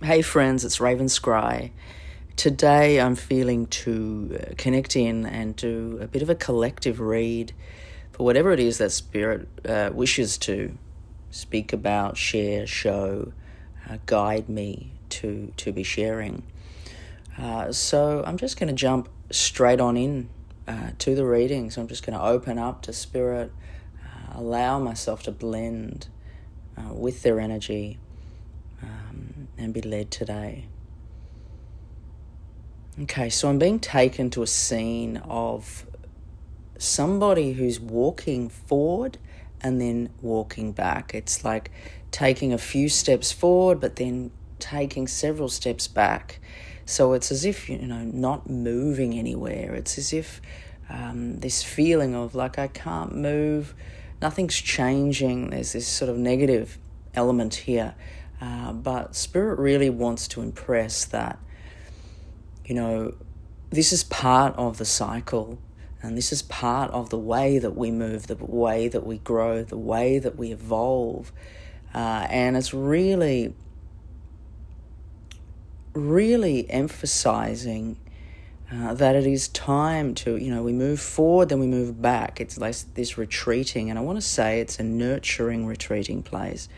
Hey friends, it's Raven Scry. Today I'm feeling to connect in and do a bit of a collective read for whatever it is that Spirit wishes to speak about, share, show, guide me to be sharing. So I'm just going to jump straight on in to the reading. So I'm just going to open up to Spirit, allow myself to blend with their energy, and be led today. Okay, so I'm being taken to a scene of somebody who's walking forward and then walking back. It's like taking a few steps forward, but then taking several steps back. So it's as if, not moving anywhere. It's as if this feeling of like I can't move, nothing's changing. There's this sort of negative element here. But Spirit really wants to impress that, this is part of the cycle, and this is part of the way that we move, the way that we grow, the way that we evolve. And it's really, really emphasizing that it is time to, we move forward, then we move back. It's like this retreating, and I want to say it's a nurturing retreating place.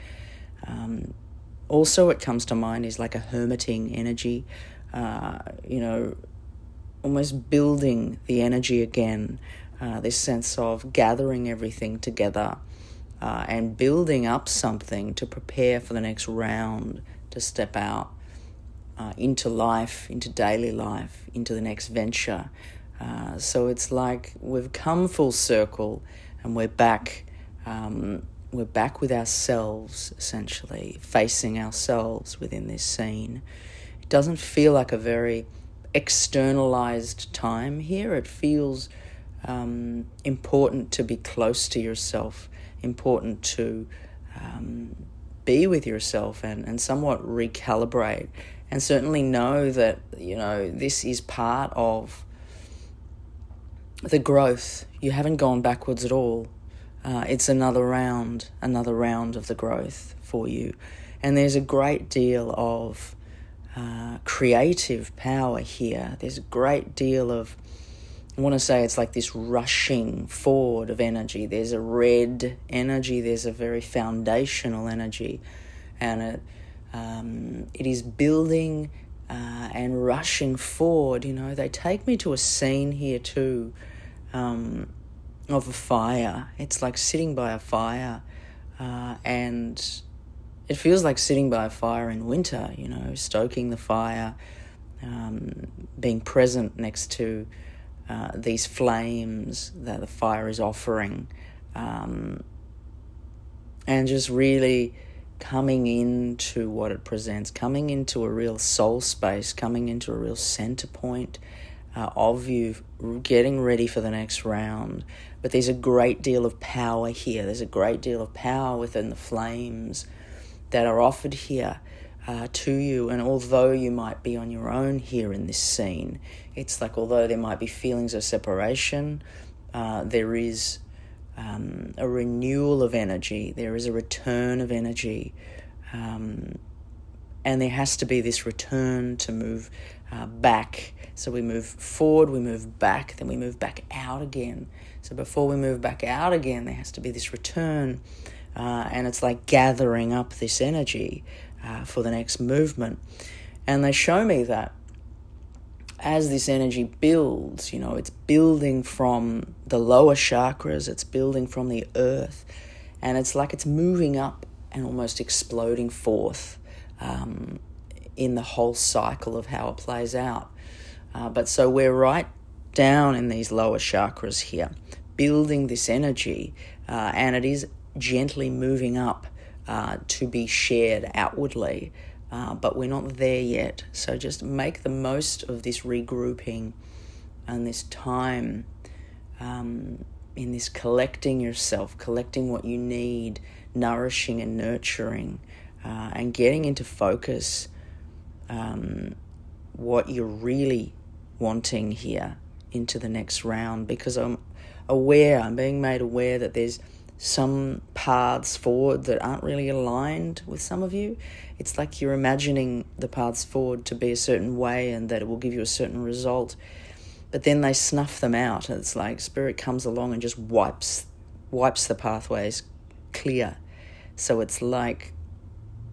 Also, what comes to mind is like a hermiting energy, almost building the energy again, this sense of gathering everything together and building up something to prepare for the next round, to step out into life, into daily life, into the next venture. So it's like we've come full circle and we're back. We're back with ourselves, essentially, facing ourselves within this scene. It doesn't feel like a very externalized time here. It feels important to be close to yourself, important to be with yourself and somewhat recalibrate, and certainly know that, this is part of the growth. You haven't gone backwards at all. It's another round of the growth for you. And there's a great deal of creative power here. There's a great deal of, I want to say it's like this rushing forward of energy. There's a red energy, there's a very foundational energy, and it is building and rushing forward. They take me to a scene here too, of a fire. It's like sitting by a fire, and it feels like sitting by a fire in winter, stoking the fire, being present next to these flames that the fire is offering, and just really coming into what it presents, coming into a real soul space, coming into a real center point of you, getting ready for the next round. But there's a great deal of power here. There's a great deal of power within the flames that are offered here to you. And although you might be on your own here in this scene, it's like although there might be feelings of separation, there is a renewal of energy. There is a return of energy. And there has to be this return to move back. So we move forward, we move back, then we move back out again. So before we move back out again, there has to be this return. And it's like gathering up this energy for the next movement. And they show me that as this energy builds, it's building from the lower chakras, it's building from the earth, and it's like it's moving up and almost exploding forth in the whole cycle of how it plays out. But so we're right down in these lower chakras here, building this energy, and it is gently moving up to be shared outwardly, but we're not there yet. So just make the most of this regrouping and this time in this collecting yourself, collecting what you need, nourishing and nurturing, and getting into focus what you're really wanting here into the next round, because I'm being made aware that there's some paths forward that aren't really aligned with some of you. It's like you're imagining the paths forward to be a certain way and that it will give you a certain result. But then they snuff them out. It's like Spirit comes along and just wipes the pathways clear. So it's like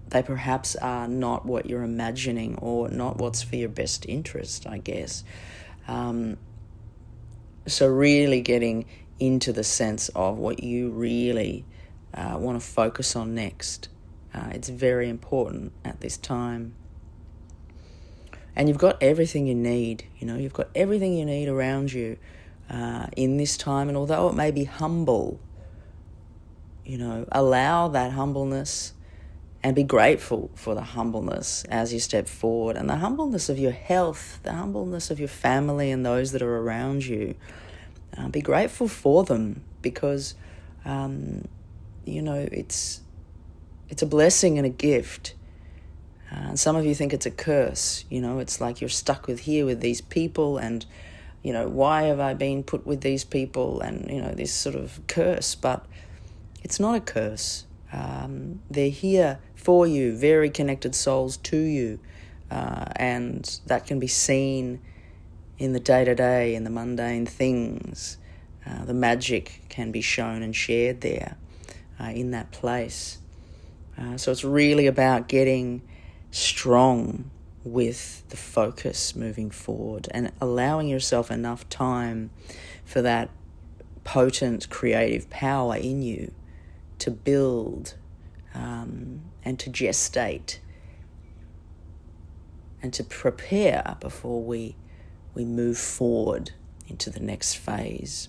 they perhaps are not what you're imagining or not what's for your best interest, I guess. So really getting into the sense of what you really want to focus on next. It's very important at this time. And you've got everything you need, you've got everything you need around you in this time. And although it may be humble, allow that humbleness and be grateful for the humbleness as you step forward, and the humbleness of your health, the humbleness of your family and those that are around you. Be grateful for them because, it's a blessing and a gift. And some of you think it's a curse. It's like you're stuck with these people and, why have I been put with these people and, this sort of curse. But it's not a curse. They're here for you, very connected souls to you. And that can be seen in the day-to-day, in the mundane things. The magic can be shown and shared there in that place. So it's really about getting strong with the focus moving forward and allowing yourself enough time for that potent creative power in you to build and to gestate and to prepare before we move forward into the next phase.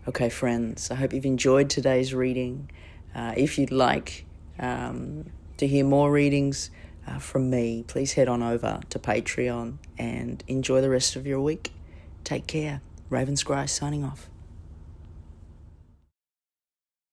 Okay, friends, I hope you've enjoyed today's reading. If you'd like to hear more readings from me, please head on over to Patreon and enjoy the rest of your week. Take care. Ravenscry signing off.